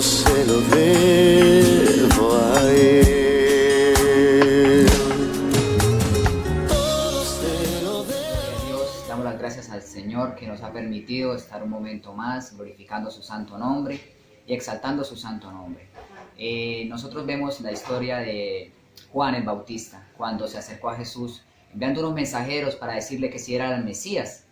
todo se lo debo a Él. Todo se lo debo. Dios, damos las gracias al Señor que nos ha permitido estar un momento más glorificando su santo nombre y exaltando su santo nombre. Nosotros vemos la historia de Juan el Bautista, cuando se acercó a Jesús enviando unos mensajeros para decirle que si era el Mesías.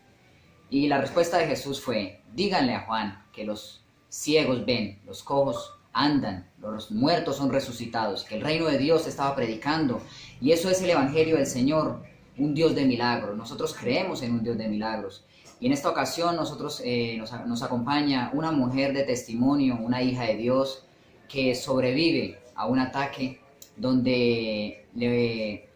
Y la respuesta de Jesús fue: díganle a Juan que los ciegos ven, los cojos andan, los muertos son resucitados, que el reino de Dios estaba predicando. Y eso es el Evangelio del Señor, un Dios de milagros. Nosotros creemos en un Dios de milagros. Y en esta ocasión nos acompaña una mujer de testimonio, una hija de Dios, que sobrevive a un ataque donde le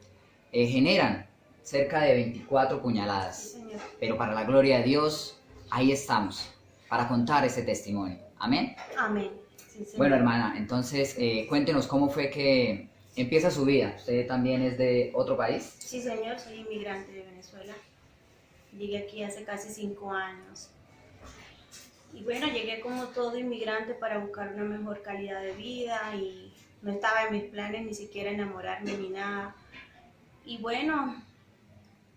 generan cerca de 24 puñaladas. Sí, Pero para la gloria de Dios, ahí estamos, para contar ese testimonio. Amén. amén. Sí, Bueno, hermana, entonces cuéntenos cómo fue que empieza su vida. ¿Usted también es de otro país? Sí, señor, soy inmigrante de Venezuela. Llegué aquí hace casi 5 años. Y bueno, llegué como todo inmigrante para buscar una mejor calidad de vida y no estaba en mis planes ni siquiera enamorarme ni nada. Y bueno,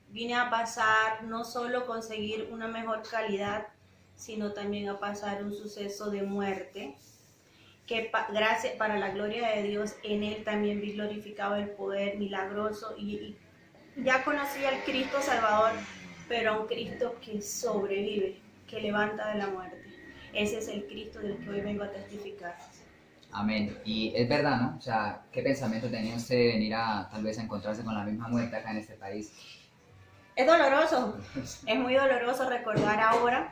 vine a pasar no solo conseguir una mejor calidad, sino también a pasar un suceso de muerte, que gracias para la gloria de Dios, en él también vi glorificado el poder milagroso y ya conocí al Cristo Salvador, pero a un Cristo que sobrevive, que levanta de la muerte. Ese es el Cristo del que hoy vengo a testificar. Amén. Y es verdad, ¿no? O sea, ¿qué pensamiento tenía usted de venir a tal vez a encontrarse con la misma muerte acá en este país? Es doloroso, es muy doloroso recordar ahora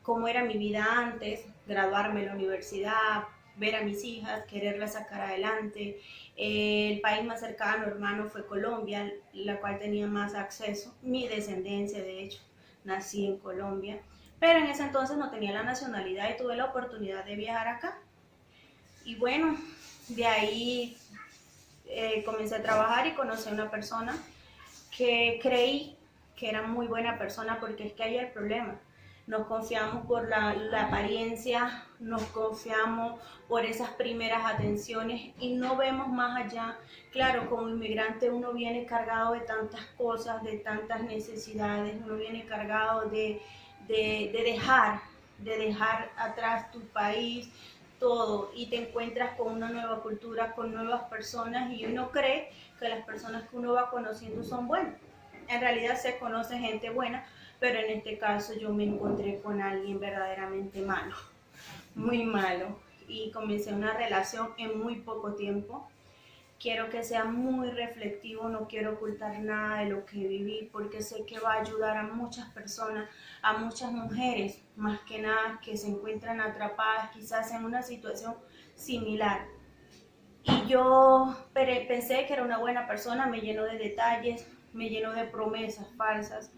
cómo era mi vida antes, graduarme en la universidad, ver a mis hijas, quererlas sacar adelante. El país más cercano, hermano, fue Colombia, la cual tenía más acceso. Mi descendencia, de hecho, nací en Colombia, pero en ese entonces no tenía la nacionalidad y tuve la oportunidad de viajar acá. Y bueno, de ahí comencé a trabajar y conocí a una persona que creí que era muy buena persona, porque es que ahí hay el problema. Nos confiamos por la apariencia, nos confiamos por esas primeras atenciones y no vemos más allá. Claro, como inmigrante uno viene cargado de tantas cosas, de tantas necesidades, uno viene cargado de dejar atrás tu país, todo, y te encuentras con una nueva cultura, con nuevas personas, y uno cree que las personas que uno va conociendo son buenas. En realidad se conoce gente buena, pero en este caso yo me encontré con alguien verdaderamente malo, muy malo, y comencé una relación en muy poco tiempo. Quiero que sea muy reflectivo, no quiero ocultar nada de lo que viví, porque sé que va a ayudar a muchas personas, a muchas mujeres, más que nada, que se encuentran atrapadas quizás en una situación similar. Y yo pensé que era una buena persona, me llenó de detalles, me llenó de promesas falsas.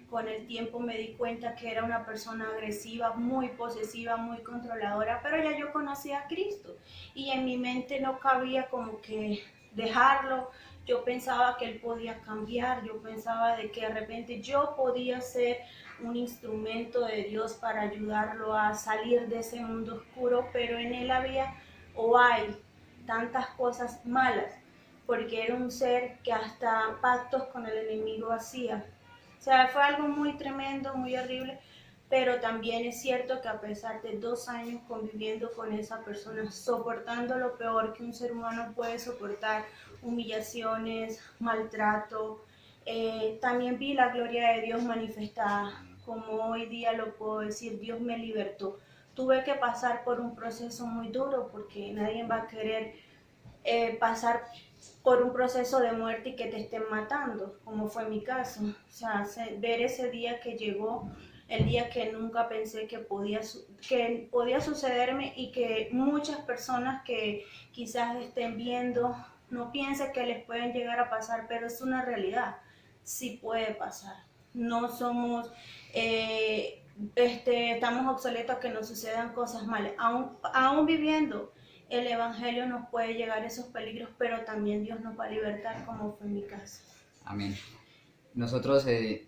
Con el tiempo me di cuenta que era una persona agresiva, muy posesiva, muy controladora, pero ya yo conocía a Cristo y en mi mente no cabía como que dejarlo. Yo pensaba que él podía cambiar, yo pensaba de que de repente yo podía ser un instrumento de Dios para ayudarlo a salir de ese mundo oscuro, pero en él había o hay tantas cosas malas, porque era un ser que hasta pactos con el enemigo hacía. O sea, fue algo muy tremendo, muy horrible, pero también es cierto que a pesar de 2 años conviviendo con esa persona, soportando lo peor que un ser humano puede soportar, humillaciones, maltrato, también vi la gloria de Dios manifestada, como hoy día lo puedo decir, Dios me libertó. Tuve que pasar por un proceso muy duro, porque nadie va a querer pasar por un proceso de muerte y que te estén matando, como fue mi caso. O sea, ver ese día que llegó, el día que nunca pensé que podía sucederme, y que muchas personas que quizás estén viendo no piensen que les pueden llegar a pasar, pero es una realidad, sí puede pasar. No somos, estamos obsoletos a que nos sucedan cosas malas, aún viviendo el Evangelio nos puede llegar a esos peligros, pero también Dios nos va a libertar, como fue mi caso. Amén. Nosotros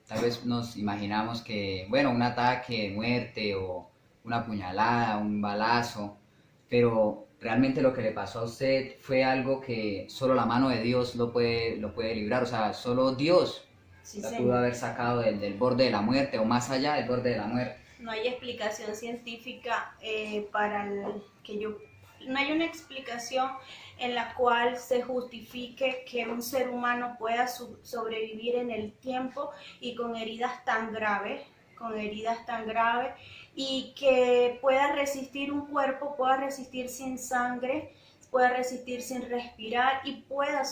tal vez nos imaginamos que, bueno, un ataque de muerte o una puñalada, un balazo, pero realmente lo que le pasó a usted fue algo que solo la mano de Dios lo puede librar, o sea, solo Dios Sí, la pudo señor. haber sacado del borde de la muerte o más allá del borde de la muerte. No hay explicación científica para el que yo... No hay una explicación en la cual se justifique que un ser humano pueda sobrevivir en el tiempo y con heridas tan graves, y que pueda resistir un cuerpo, pueda resistir sin sangre, pueda resistir sin respirar y pueda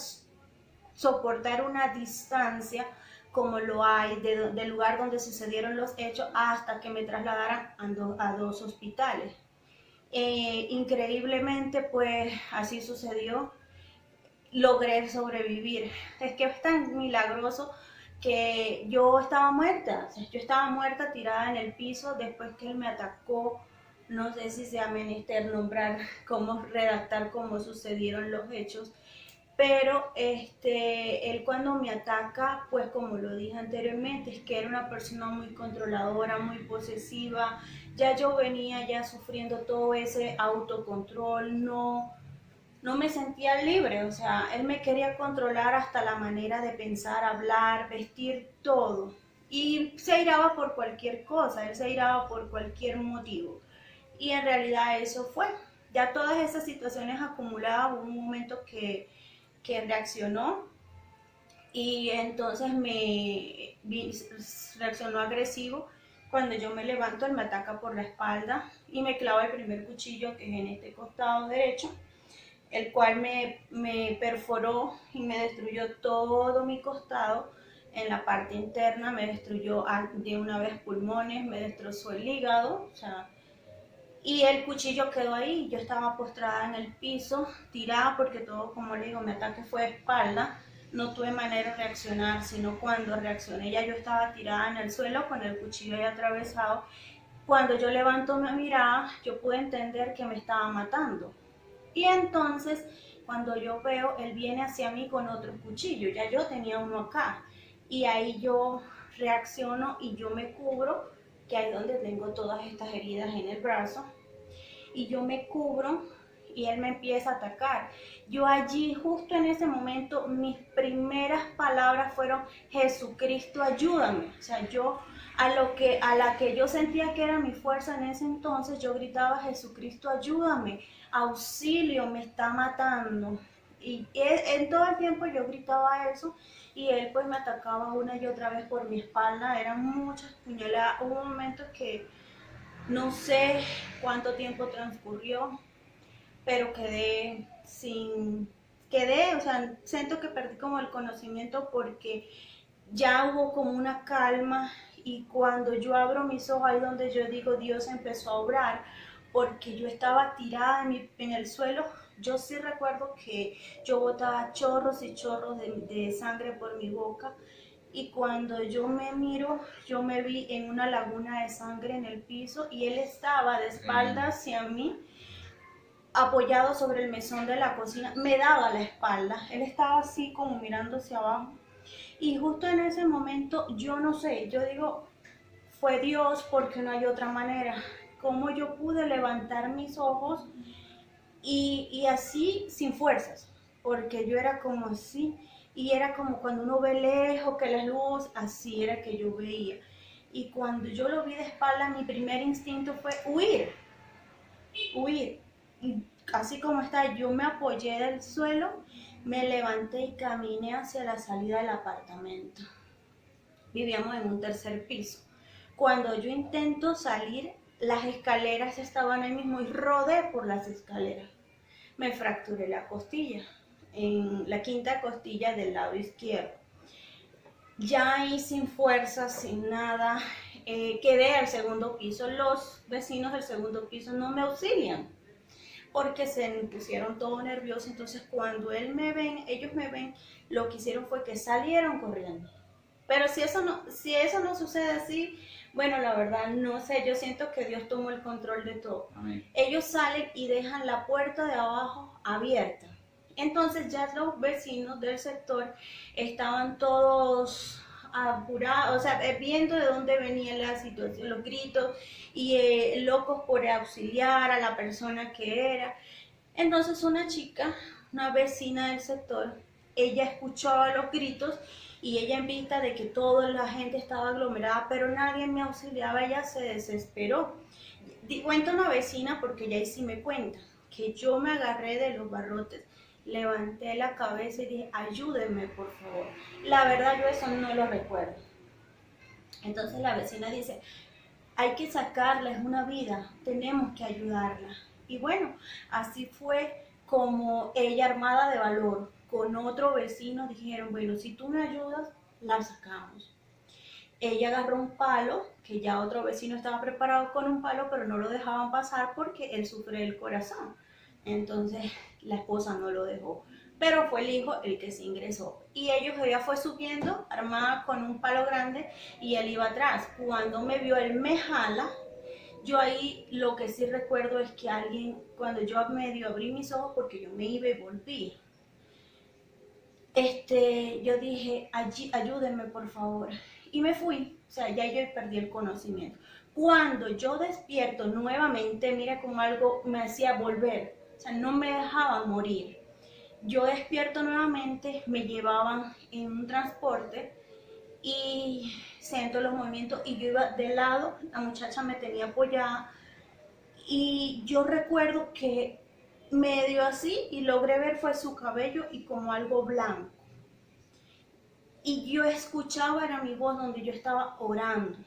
soportar una distancia como lo hay del lugar donde sucedieron los hechos hasta que me trasladaran a dos hospitales. Increíblemente, pues así sucedió. Logré sobrevivir. Es que es tan milagroso que yo estaba muerta. O sea, yo estaba muerta tirada en el piso después que él me atacó. No sé si sea menester nombrar cómo redactar cómo sucedieron los hechos, pero él cuando me ataca, pues como lo dije anteriormente, es que era una persona muy controladora, muy posesiva. Ya yo venía ya sufriendo todo ese autocontrol, no me sentía libre. O sea, él me quería controlar hasta la manera de pensar, hablar, vestir, todo. Y se airaba por cualquier cosa, él se airaba por cualquier motivo. Y en realidad eso fue. Ya todas esas situaciones acumuladas, hubo un momento que reaccionó, y entonces reaccionó agresivo. Cuando yo me levanto, él me ataca por la espalda y me clava el primer cuchillo, que es en este costado derecho, el cual me perforó y me destruyó todo mi costado. En la parte interna me destruyó de una vez pulmones, me destrozó el hígado, o sea, y el cuchillo quedó ahí. Yo estaba postrada en el piso, tirada, porque todo, como le digo, mi ataque fue de espalda. No tuve manera de reaccionar, sino cuando reaccioné ya yo estaba tirada en el suelo con el cuchillo ahí atravesado. Cuando yo levanto mi mirada, yo pude entender que me estaba matando. Y entonces, cuando yo veo, él viene hacia mí con otro cuchillo. Ya yo tenía uno acá. Y ahí yo reacciono y yo me cubro, que ahí es donde tengo todas estas heridas en el brazo. Y yo me cubro y él me empieza a atacar. Yo allí, justo en ese momento, mis primeras palabras fueron: Jesucristo, ayúdame. O sea, yo a la que yo sentía que era mi fuerza en ese entonces, yo gritaba: Jesucristo, ayúdame, auxilio, me está matando. Y en todo el tiempo yo gritaba eso, y él pues me atacaba una y otra vez por mi espalda. Eran muchas puñaladas. Hubo momentos que no sé cuánto tiempo transcurrió, pero o sea, siento que perdí como el conocimiento, porque ya hubo como una calma, y cuando yo abro mis ojos, ahí donde yo digo, Dios empezó a obrar, porque yo estaba tirada en el suelo. Yo sí recuerdo que yo botaba chorros y chorros de sangre por mi boca, y cuando yo me miro, yo me vi en una laguna de sangre en el piso, y él estaba de espaldas hacia mí, apoyado sobre el mesón de la cocina, me daba la espalda. Él estaba así como mirando hacia abajo, y justo en ese momento, yo no sé, yo digo, fue Dios, porque no hay otra manera. Cómo yo pude levantar mis ojos y así sin fuerzas, porque yo era como así, y era como cuando uno ve lejos que la luz, así era que yo veía. Y cuando yo lo vi de espalda, mi primer instinto fue huir, huir. Y así como está, yo me apoyé del suelo, me levanté y caminé hacia la salida del apartamento. Vivíamos en un tercer piso. Cuando yo intento salir, las escaleras estaban ahí mismo y rodé por las escaleras. Me fracturé la costilla, en la quinta costilla del lado izquierdo. Ya ahí sin fuerzas, sin nada, quedé al segundo piso. Los vecinos del segundo piso no me auxilian, porque se me pusieron todo nerviosos. Entonces cuando ellos me ven, lo que hicieron fue que salieron corriendo. Pero si eso no sucede así, bueno, la verdad no sé, yo siento que Dios tomó el control de todo. Amén. Ellos salen y dejan la puerta de abajo abierta. Entonces ya los vecinos del sector estaban todos apurados, o sea, viendo de dónde venía la situación, los gritos y locos por auxiliar a la persona que era. Entonces una chica, una vecina del sector, ella escuchaba los gritos y ella en vista de que toda la gente estaba aglomerada, pero nadie me auxiliaba, ella se desesperó. Cuenta una vecina, porque ella ahí sí me cuenta, que yo me agarré de los barrotes, levanté la cabeza y dije, ayúdenme por favor. La verdad yo eso no lo recuerdo. Entonces la vecina dice, hay que sacarla, es una vida, tenemos que ayudarla. Y bueno, así fue como ella, armada de valor, con otro vecino, dijeron, bueno, si tú me ayudas, la sacamos. Ella agarró un palo, que ya otro vecino estaba preparado con un palo, pero no lo dejaban pasar porque él sufre del corazón. Entonces la esposa no lo dejó, pero fue el hijo el que se ingresó. Y ella fue subiendo armada con un palo grande y él iba atrás. Cuando me vio, él me jala. Yo ahí lo que sí recuerdo es que alguien, cuando yo medio abrí mis ojos porque yo me iba y volví, yo dije, ayúdenme por favor. Y me fui, o sea, ya yo perdí el conocimiento. Cuando yo despierto nuevamente, mira como algo me hacía volver, o sea, no me dejaba morir. Yo despierto nuevamente, me llevaban en un transporte y siento los movimientos y yo iba de lado, la muchacha me tenía apoyada y yo recuerdo que medio así y logré ver fue su cabello y como algo blanco. Y yo escuchaba, era mi voz donde yo estaba orando.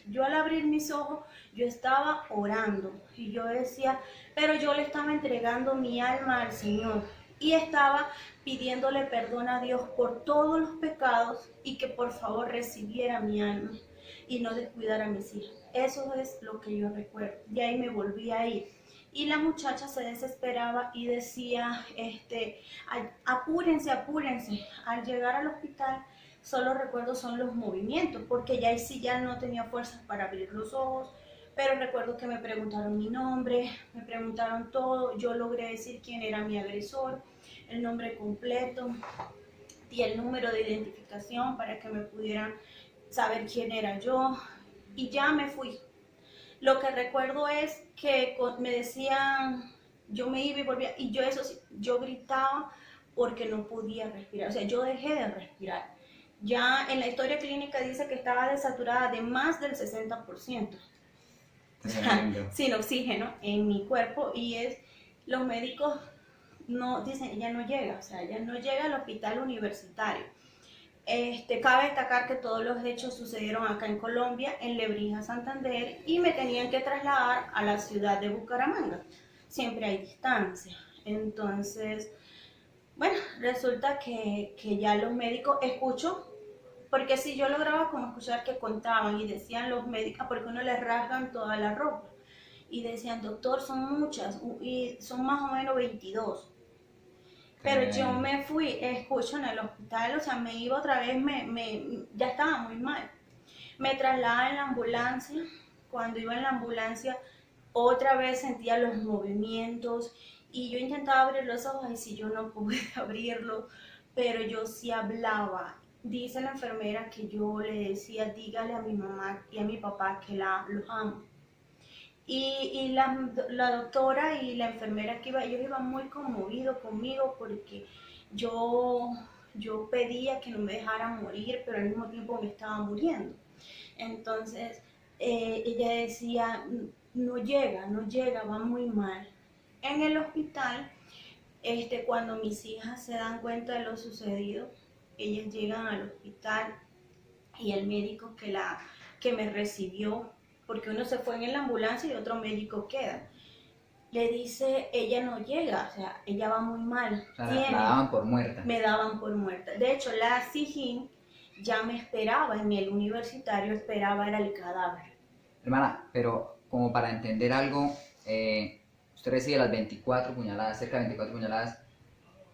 Yo al abrir mis ojos, yo estaba orando. Y yo decía, pero yo le estaba entregando mi alma al Señor. Y estaba pidiéndole perdón a Dios por todos los pecados y que por favor recibiera mi alma y no descuidara a mis hijas. Eso es lo que yo recuerdo. Y ahí me volví a ir. Y la muchacha se desesperaba y decía, apúrense, apúrense. Al llegar al hospital, solo recuerdo son los movimientos, porque ya ahí sí ya no tenía fuerzas para abrir los ojos, pero recuerdo que me preguntaron mi nombre, me preguntaron todo, yo logré decir quién era mi agresor, el nombre completo y el número de identificación para que me pudieran saber quién era yo, y ya me fui. Lo que recuerdo es que me decían, yo me iba y volvía, y yo eso sí, yo gritaba porque no podía respirar, o sea, yo dejé de respirar. Ya en la historia clínica dice que estaba desaturada de más del 60%, sin oxígeno en mi cuerpo, y los médicos no dicen, ella no llega, o sea, ella no llega al hospital universitario. Cabe destacar que todos los hechos sucedieron acá en Colombia, en Lebrija, Santander, y me tenían que trasladar a la ciudad de Bucaramanga. Siempre hay distancia. Entonces, bueno, resulta que ya los médicos, escucho, porque si yo lograba como escuchar que contaban y decían los médicos, porque uno les rasgan toda la ropa, y decían, doctor, son muchas, y son más o menos 22. Pero yo me fui, escucho, en el hospital, o sea, me iba otra vez, ya estaba muy mal. Me trasladaban en la ambulancia, cuando iba en la ambulancia, otra vez sentía los movimientos, y yo intentaba abrir los ojos, y si yo no pude abrirlos, pero yo sí hablaba. Dice la enfermera que yo le decía, dígale a mi mamá y a mi papá que los amo. Y la doctora y la enfermera que iba, ellos iban muy conmovidos conmigo porque yo pedía que no me dejaran morir, pero al mismo tiempo me estaba muriendo. Entonces ella decía, no llega, va muy mal. En el hospital, cuando mis hijas se dan cuenta de lo sucedido, ellas llegan al hospital y el médico que me recibió, porque uno se fue en la ambulancia y otro médico queda, le dice, ella no llega, o sea, ella va muy mal. O sea, la daban por muerta. Me daban por muerta. De hecho, la SIJIN ya me esperaba, en el universitario esperaba era el cadáver. Hermana, pero como para entender algo, usted recibe las 24 puñaladas, cerca de 24 puñaladas,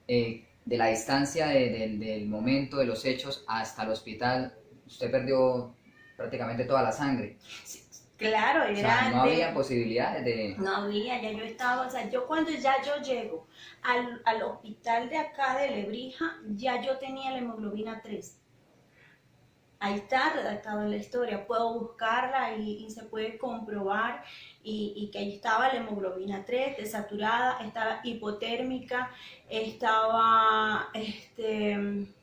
de la distancia del momento de los hechos hasta el hospital, usted perdió prácticamente toda la sangre. Sí, claro, era. O sea, no había posibilidades de... No había, ya yo estaba, o sea, yo cuando ya yo llego al hospital de acá de Lebrija, ya yo tenía la hemoglobina 3. ahí está redactado en la historia, puedo buscarla y se puede comprobar y que ahí estaba la hemoglobina 3 desaturada, estaba hipotérmica, estaba,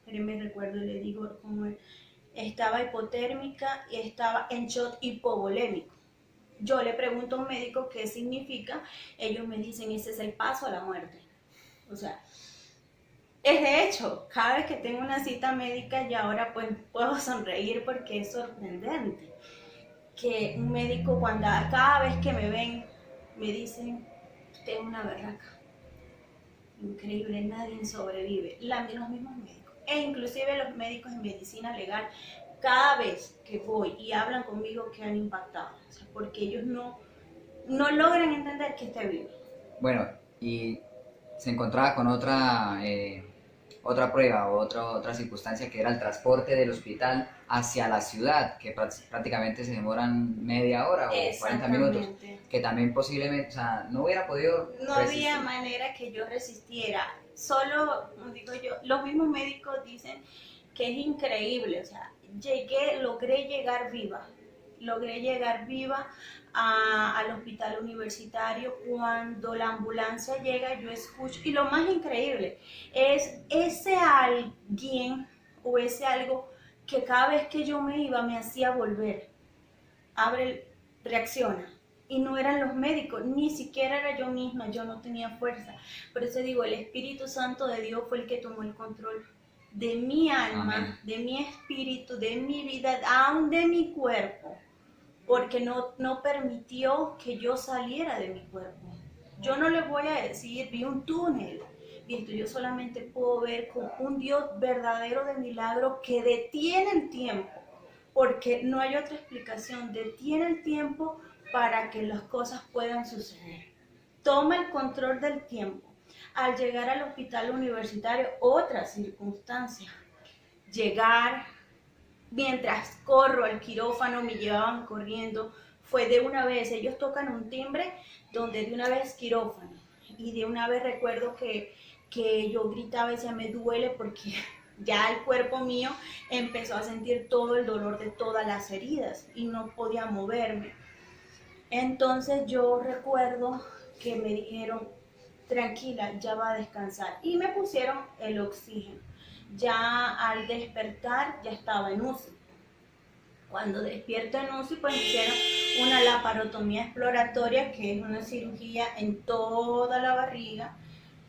me recuerdo, le digo cómo es, estaba hipotérmica y estaba en shock hipovolémico. Yo le pregunto a un médico qué significa, ellos me dicen ese es el paso a la muerte. O sea, es de hecho, cada vez que tengo una cita médica y ahora pues puedo sonreír porque es sorprendente que un médico cada vez que me ven me dicen, usted es una berraca, increíble, nadie sobrevive, los mismos médicos e inclusive los médicos en medicina legal, cada vez que voy y hablan conmigo que han impactado, o sea, porque ellos no logran entender que esté vivo. Bueno, y se encontraba con otra prueba o otra circunstancia que era el transporte del hospital hacia la ciudad, que prácticamente se demoran media hora o 40 minutos, que también posiblemente, o sea, no hubiera podido No resistir. había manera que yo resistiera, solo, digo yo, los mismos médicos dicen que es increíble, o sea, logré llegar viva al hospital universitario. Cuando la ambulancia llega, yo escucho, y lo más increíble es ese alguien o ese algo que cada vez que yo me iba me hacía volver, reacciona. Y no eran los médicos, ni siquiera era yo misma, yo no tenía fuerza. Por eso digo, el Espíritu Santo de Dios fue el que tomó el control de mi alma, Amén. de mi espíritu, de mi vida, aún de mi cuerpo, porque no permitió que yo saliera de mi cuerpo. Yo no le voy a decir, vi un túnel, y esto yo solamente puedo ver con un Dios verdadero de milagro que detiene el tiempo, porque no hay otra explicación, detiene el tiempo para que las cosas puedan suceder. Toma el control del tiempo. Al llegar al hospital universitario, otra circunstancia, llegar, mientras corro al quirófano, me llevaban corriendo, fue de una vez, ellos tocan un timbre donde de una vez quirófano, y de una vez recuerdo que yo gritaba y decía, me duele porque ya el cuerpo mío empezó a sentir todo el dolor de todas las heridas y no podía moverme. Entonces yo recuerdo que me dijeron, tranquila, ya va a descansar. Y me pusieron el oxígeno. Ya al despertar ya estaba en UCI. Cuando despierto en UCI, pues hicieron una laparotomía exploratoria, que es una cirugía en toda la barriga,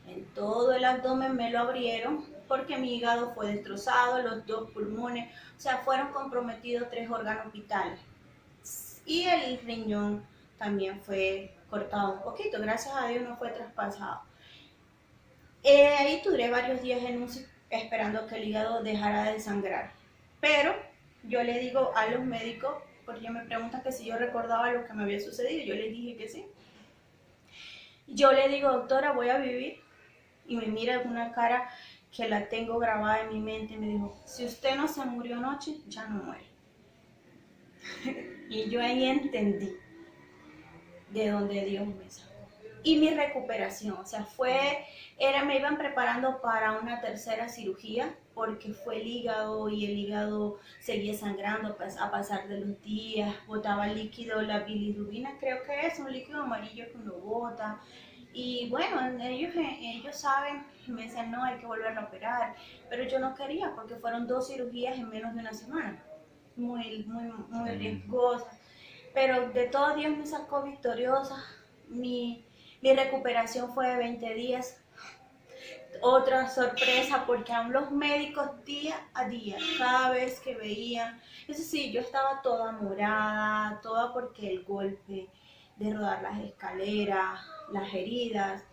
en todo el abdomen me lo abrieron, porque mi hígado fue destrozado, los 2 pulmones, o sea, fueron comprometidos 3 órganos vitales. Y el riñón también fue cortado un poquito, gracias a Dios no fue traspasado. Ahí duré varios días en UCI esperando que el hígado dejara de sangrar, pero yo le digo a los médicos, porque ellos me preguntan que si yo recordaba lo que me había sucedido, yo les dije que sí. Yo le digo, doctora, voy a vivir, y me mira con una cara que la tengo grabada en mi mente y me dijo, si usted no se murió anoche, ya no muere. Y yo ahí entendí de dónde Dios me sacó. Y mi recuperación, o sea, me iban preparando para una tercera cirugía porque fue el hígado y el hígado seguía sangrando a pasar de los días, botaba líquido, la bilirrubina, creo que es un líquido amarillo que uno bota. Y bueno, ellos saben, me decían, no, hay que volverlo a operar, pero yo no quería porque fueron 2 cirugías en menos de una semana, muy riesgosas. Pero de todo Dios me sacó victoriosa. Mi recuperación fue de 20 días. Otra sorpresa, porque aún los médicos día a día, cada vez que veían, eso sí, yo estaba toda morada, toda porque el golpe de rodar las escaleras, las heridas,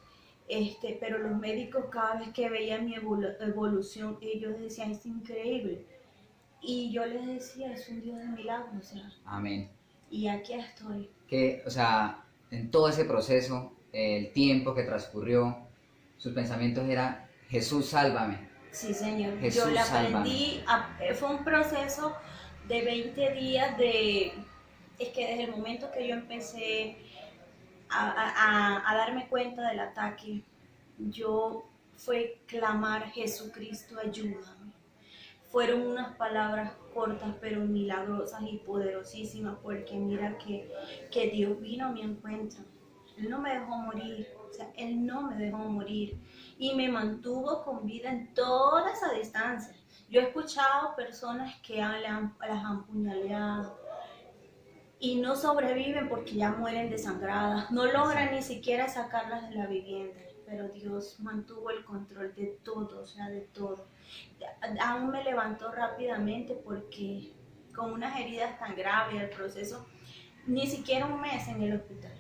pero los médicos cada vez que veían mi evolución, ellos decían, es increíble. Y yo les decía, es un Dios de milagros, o sea. Amén. Y aquí estoy. Que, o sea, en todo ese proceso, el tiempo que transcurrió, sus pensamientos eran, Jesús, sálvame. Sí, Señor. Jesús, yo la sálvame. aprendí, fue un proceso de 20 días es que desde el momento que yo empecé a darme cuenta del ataque, fue clamar, Jesucristo, ayúdame. fueron unas palabras cortas pero milagrosas y poderosísimas, porque mira que Dios vino a mi encuentro. Él no me dejó morir, o sea, Él no me dejó morir y me mantuvo con vida en toda esa distancia. Yo he escuchado personas que las han puñaleado y no sobreviven porque ya mueren desangradas, no logran ni siquiera sacarlas de la vivienda, pero Dios mantuvo el control de todo, o sea, de todo. Aún me levantó rápidamente porque con unas heridas tan graves, el proceso, ni siquiera un mes en el hospital,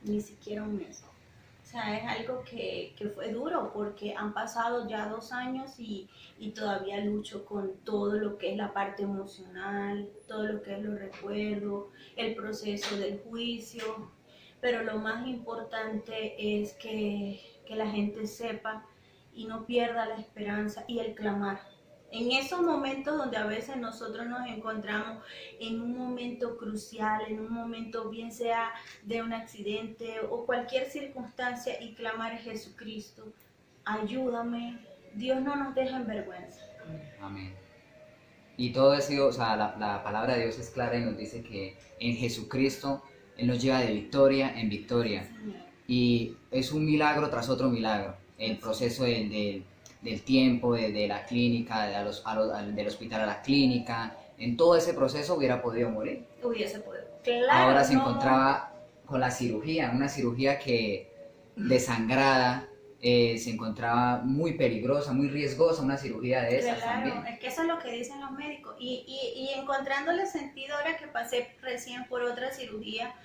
ni siquiera un mes. O sea, es algo que fue duro porque han pasado ya 2 años y todavía lucho con todo lo que es la parte emocional, todo lo que es los recuerdos, el proceso del juicio. Pero lo más importante es que la gente sepa y no pierda la esperanza y el clamar. En esos momentos donde a veces nosotros nos encontramos en un momento crucial, en un momento bien sea de un accidente o cualquier circunstancia y clamar a Jesucristo, ayúdame, Dios no nos deja en vergüenza. Amén. Y todo eso, o sea, la palabra de Dios es clara y nos dice que en Jesucristo Él nos lleva de victoria en victoria. Señor. Y es un milagro tras otro milagro. El proceso del tiempo, de la clínica, del hospital a la clínica, en todo ese proceso hubiera podido morir. Hubiese podido. Claro, Ahora se no. encontraba con la cirugía, una cirugía que desangrada, se encontraba muy peligrosa, muy riesgosa, una cirugía de esas Claro, también. es que eso es lo que dicen los médicos. Y encontrándole sentido ahora que pasé recién por otra cirugía,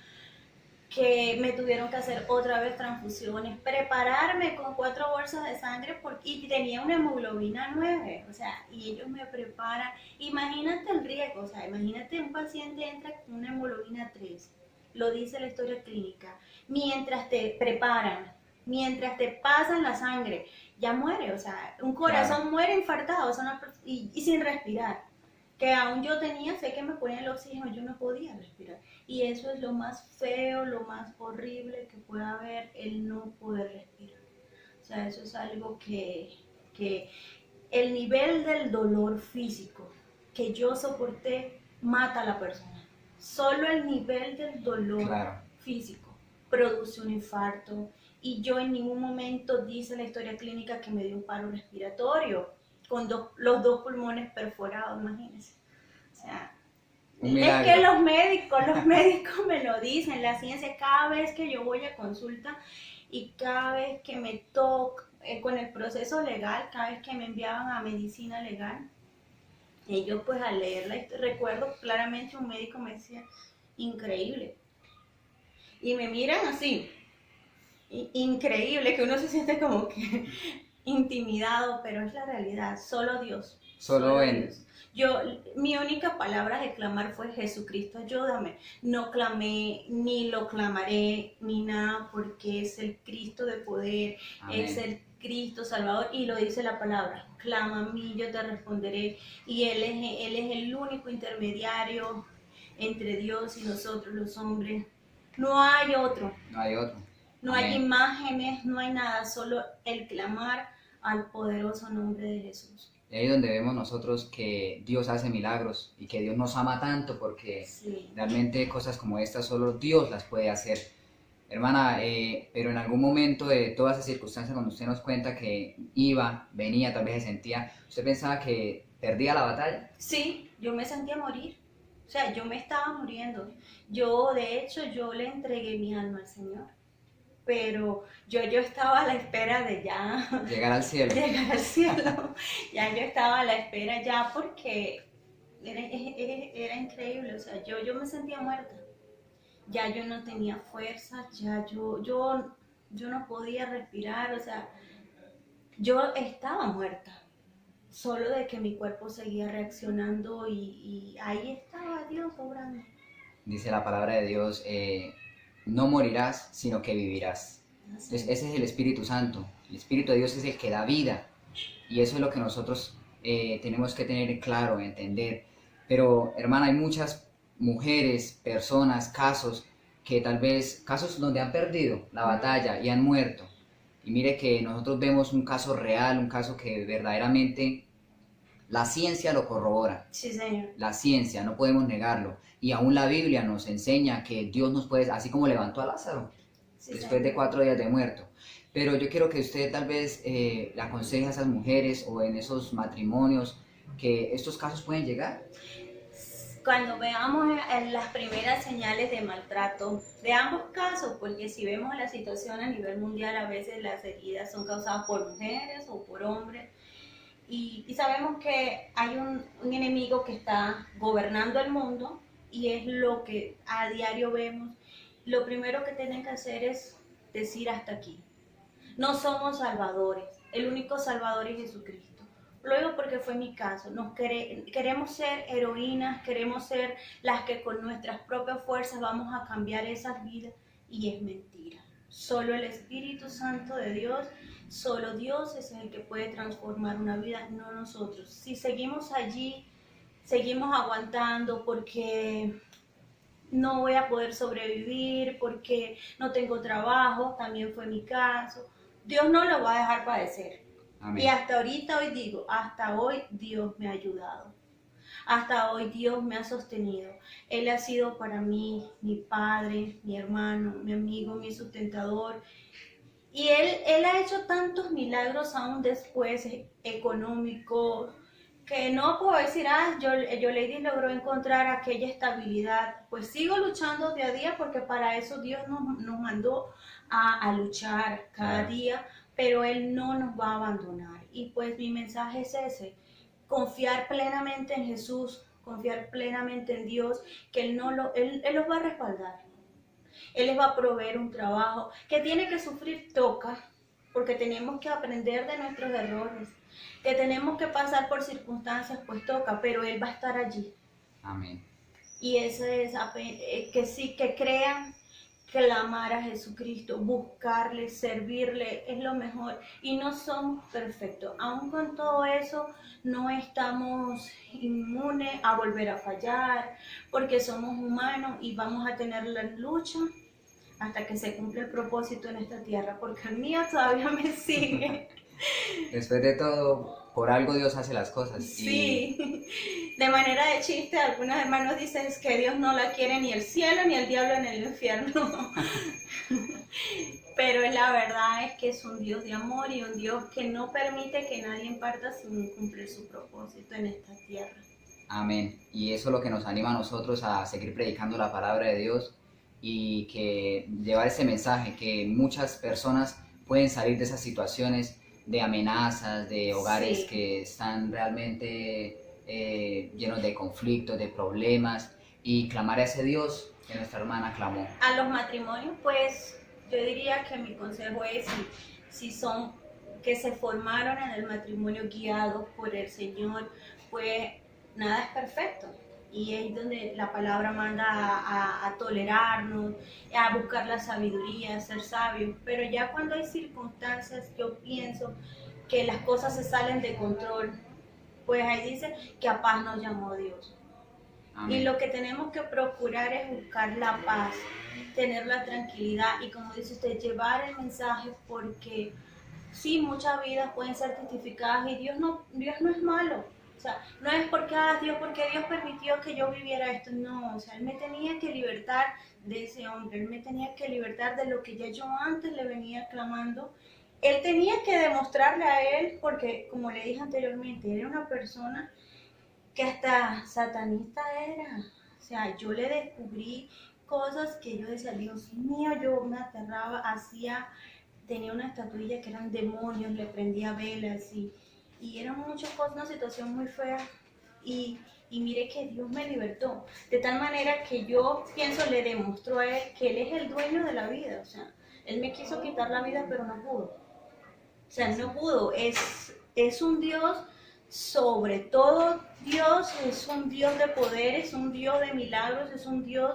que me tuvieron que hacer otra vez transfusiones, prepararme con 4 bolsas de sangre y tenía una hemoglobina 9, o sea, y ellos me preparan. Imagínate el riesgo, o sea, imagínate un paciente entra con una hemoglobina 3, lo dice la historia clínica, mientras te preparan, mientras te pasan la sangre, ya muere, o sea, un corazón Claro. muere infartado, o sea, y sin respirar. Que aún yo tenía, sé que me ponían el oxígeno, yo no podía respirar. Y eso es lo más feo, lo más horrible que puede haber, el no poder respirar. O sea, eso es algo que el nivel del dolor físico que yo soporté mata a la persona. Solo el nivel del dolor Claro. físico produce un infarto. Y yo en ningún momento dice la historia clínica que me dio un paro respiratorio con los 2 pulmones perforados, imagínense. O sea, Un es milagro. que los médicos me lo dicen, la ciencia, cada vez que yo voy a consulta y cada vez que me toco con el proceso legal, cada vez que me enviaban a medicina legal, ellos pues al leerla, recuerdo claramente un médico me decía, increíble. Y me miran así, increíble, que uno se siente como que intimidado, pero es la realidad, solo Dios. Solo Él. Dios. Mi única palabra de clamar fue Jesucristo, ayúdame. No clamé, ni lo clamaré, ni nada, porque es el Cristo de poder, Amén. es el Cristo Salvador, y lo dice la palabra, clama a mí, yo te responderé, y Él es el único intermediario entre Dios y nosotros los hombres. No hay otro. No hay otro. No Amén. hay imágenes, no hay nada, solo el clamar al poderoso nombre de Jesús. Y ahí es donde vemos nosotros que Dios hace milagros y que Dios nos ama tanto, porque Sí. realmente cosas como estas solo Dios las puede hacer. Hermana, pero en algún momento de todas esas circunstancias, cuando usted nos cuenta que iba, venía, tal vez se sentía, ¿usted pensaba que perdía la batalla? Sí, yo me sentía morir. O sea, yo me estaba muriendo. De hecho, yo le entregué mi alma al Señor. Pero yo estaba a la espera de ya Llegar al cielo. llegar al cielo. Ya yo estaba a la espera ya porque era increíble. O sea, yo me sentía muerta. Ya yo no tenía fuerza, ya yo no podía respirar. O sea, yo estaba muerta. Solo de que mi cuerpo seguía reaccionando y ahí estaba Dios obrando. Dice la palabra de Dios, no morirás, sino que vivirás. Entonces, ese es el Espíritu Santo. El Espíritu de Dios es el que da vida. Y eso es lo que nosotros tenemos que tener claro, entender. Pero, hermana, hay muchas mujeres, personas, casos casos donde han perdido la batalla y han muerto. Y mire que nosotros vemos un caso real, un caso que verdaderamente La ciencia lo corrobora. Sí, Señor. La ciencia, no podemos negarlo. Y aún la Biblia nos enseña que Dios nos puede, así como levantó a Lázaro, Sí, después de Señor. 4 días de muerto. Pero yo quiero que usted tal vez le aconseje a esas mujeres o en esos matrimonios que estos casos pueden llegar. Cuando veamos en las primeras señales de maltrato de ambos casos, porque si vemos la situación a nivel mundial, a veces las heridas son causadas por mujeres o por hombres, y sabemos que hay un enemigo que está gobernando el mundo y es lo que a diario vemos. Lo primero que tienen que hacer es decir hasta aquí. No somos salvadores, el único salvador es Jesucristo. Lo digo porque fue mi caso. Queremos ser heroínas, queremos ser las que con nuestras propias fuerzas vamos a cambiar esas vidas, y es mentira. Solo el Espíritu Santo de Dios, solo Dios es el que puede transformar una vida, no nosotros. Si seguimos allí, seguimos aguantando porque no voy a poder sobrevivir, porque no tengo trabajo, también fue mi caso. Dios no lo va a dejar padecer. Amén. Y hasta ahorita hoy digo, hasta hoy Dios me ha ayudado. Hasta hoy Dios me ha sostenido. Él ha sido para mí mi padre, mi hermano, mi amigo, mi sustentador. Y él ha hecho tantos milagros aún después, económicos, que no puedo decir, yo Lady logró encontrar aquella estabilidad. Pues sigo luchando día a día porque para eso Dios nos mandó a luchar cada Claro. día, pero Él no nos va a abandonar. Y pues mi mensaje es ese, confiar plenamente en Jesús, confiar plenamente en Dios, que Él los va a respaldar. Él les va a proveer un trabajo. Que tiene que sufrir, toca, porque tenemos que aprender de nuestros errores. Que tenemos que pasar por circunstancias, pues toca, pero Él va a estar allí. Amén. Y eso es, que sí, que crean, clamar a Jesucristo, buscarle, servirle, es lo mejor. Y no somos perfectos. Aún con todo eso, no estamos inmunes a volver a fallar, porque somos humanos y vamos a tener la lucha hasta que se cumpla el propósito en esta tierra, porque el mío todavía me sigue. Después de todo, por algo Dios hace las cosas. Sí, de manera de chiste, algunos hermanos dicen que Dios no la quiere ni el cielo ni el diablo en el infierno. Pero la verdad es que es un Dios de amor y un Dios que no permite que nadie parta sin cumplir su propósito en esta tierra. Amén. Y eso es lo que nos anima a nosotros a seguir predicando la palabra de Dios y que llevar ese mensaje, que muchas personas pueden salir de esas situaciones de amenazas, de hogares Sí. que están realmente llenos de conflictos, de problemas, y clamar a ese Dios que nuestra hermana clamó. A los matrimonios, pues yo diría que mi consejo es si son que se formaron en el matrimonio guiados por el Señor, pues nada es perfecto. Y es donde la palabra manda a tolerarnos, a buscar la sabiduría, a ser sabios. Pero ya cuando hay circunstancias, yo pienso que las cosas se salen de control. Pues ahí dice que a paz nos llamó Dios. Amén. Y lo que tenemos que procurar es buscar la paz, tener la tranquilidad y, como dice usted, llevar el mensaje, porque sí, muchas vidas pueden ser testificadas y Dios no es malo. O sea, no es porque Dios permitió que yo viviera esto, no. O sea, Él me tenía que libertar de ese hombre, Él me tenía que libertar de lo que ya yo antes le venía clamando. Él tenía que demostrarle a Él, porque como le dije anteriormente, era una persona que hasta satanista era. O sea, yo le descubrí cosas que yo decía, Dios mío, yo me aterraba, tenía una estatuilla que eran demonios, le prendía velas y eran muchas cosas, una situación muy fea. Y mire que Dios me libertó, de tal manera que yo pienso le demostró a Él que Él es el dueño de la vida. O sea, Él me quiso quitar la vida, pero no pudo. O sea, no pudo. Es un Dios, sobre todo Dios, es un Dios de poder, es un Dios de milagros, es un Dios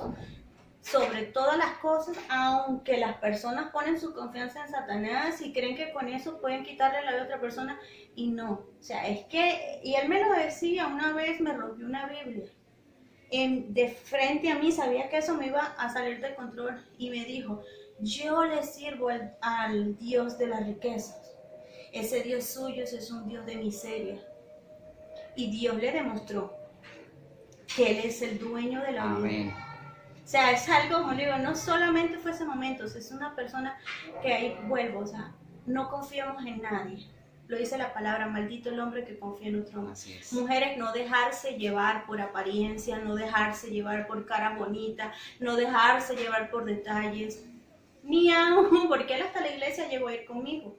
sobre todas las cosas, aunque las personas ponen su confianza en Satanás y creen que con eso pueden quitarle la vida a otra persona, y no. O sea, es que, y él me lo decía, una vez me rompió una Biblia de frente a mí, sabía que eso me iba a salir de control, y me dijo, yo le sirvo al Dios de las riquezas. Ese Dios suyo es un Dios de miseria. y Dios le demostró que Él es el dueño de la vida. Amén. O sea, es algo, como le digo, no solamente fue ese momento, o sea, es una persona que ahí vuelvo, o sea, no confiamos en nadie. Lo dice la palabra, maldito el hombre que confía en otro hombre. Así es. Mujeres, no dejarse llevar por apariencia, no dejarse llevar por cara bonita, no dejarse llevar por detalles. Ni aún, porque él hasta la iglesia llegó a ir conmigo.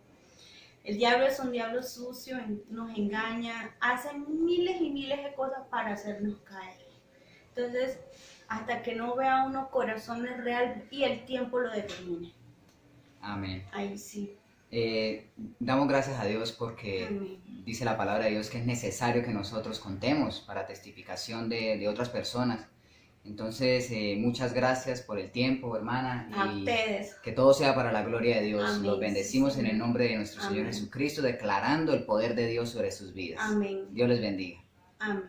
El diablo es un diablo sucio, nos engaña, hace miles y miles de cosas para hacernos caer. Entonces, hasta que no vea uno corazones real y el tiempo lo determine. Amén. Ahí sí. Damos gracias a Dios porque Amén. dice la palabra de Dios que es necesario que nosotros contemos para testificación de otras personas. Entonces, muchas gracias por el tiempo, hermana. A Y ustedes. que todo sea para la gloria de Dios. Amén. Los bendecimos Sí, en el Señor. nombre de nuestro Señor Amén. Jesucristo, declarando el poder de Dios sobre sus vidas. Amén. Dios les bendiga. Amén.